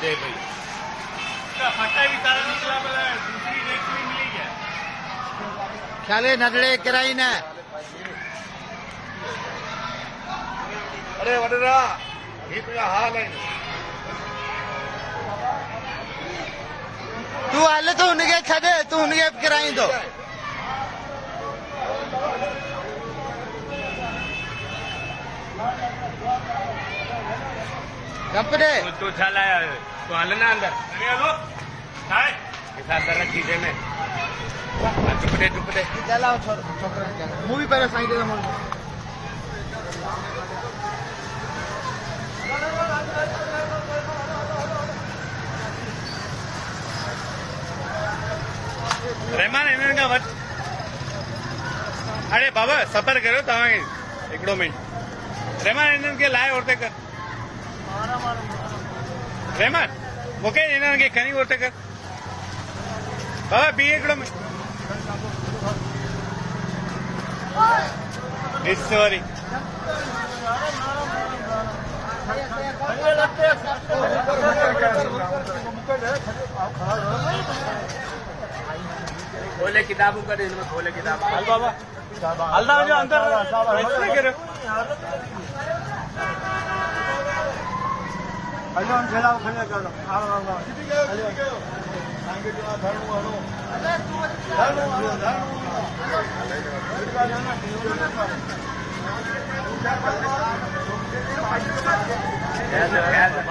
जय भाई फटा भी तारा निकला बोला दूसरी नेक्स्ट भी मिली क्या ख्याले नडले कराई ना अरे वडरा ये तो हाल है तू आले तो उनके छदे तू उनके कराई दो कपड़े तो चला तो हलना अंदर अरे हेलो हाय इस अंदर रखी दे में चुप दे चलाओ छोकरा मूवी पहले साइड दे मोल रहमान इन्हनि खां वटि अरे बाबा सबर करो तव्हांखे हिकिड़ो मिंट रहमान इन्हनि खे लाइ उते कर रहमान मूंखे इन्हनि खे खणी उते कर बाबा बीह हिकिड़ो मिंट ॾिस वरी खोले किताबों का दिन में खोले किताब हल बाबा हल्दा जो अंदर ऐसे करो अजो खेलाओ खेले करो आओ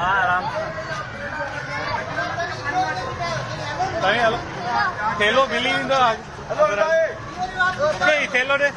आराम हेलो थेलो मिली वेंदो थेलो ॾे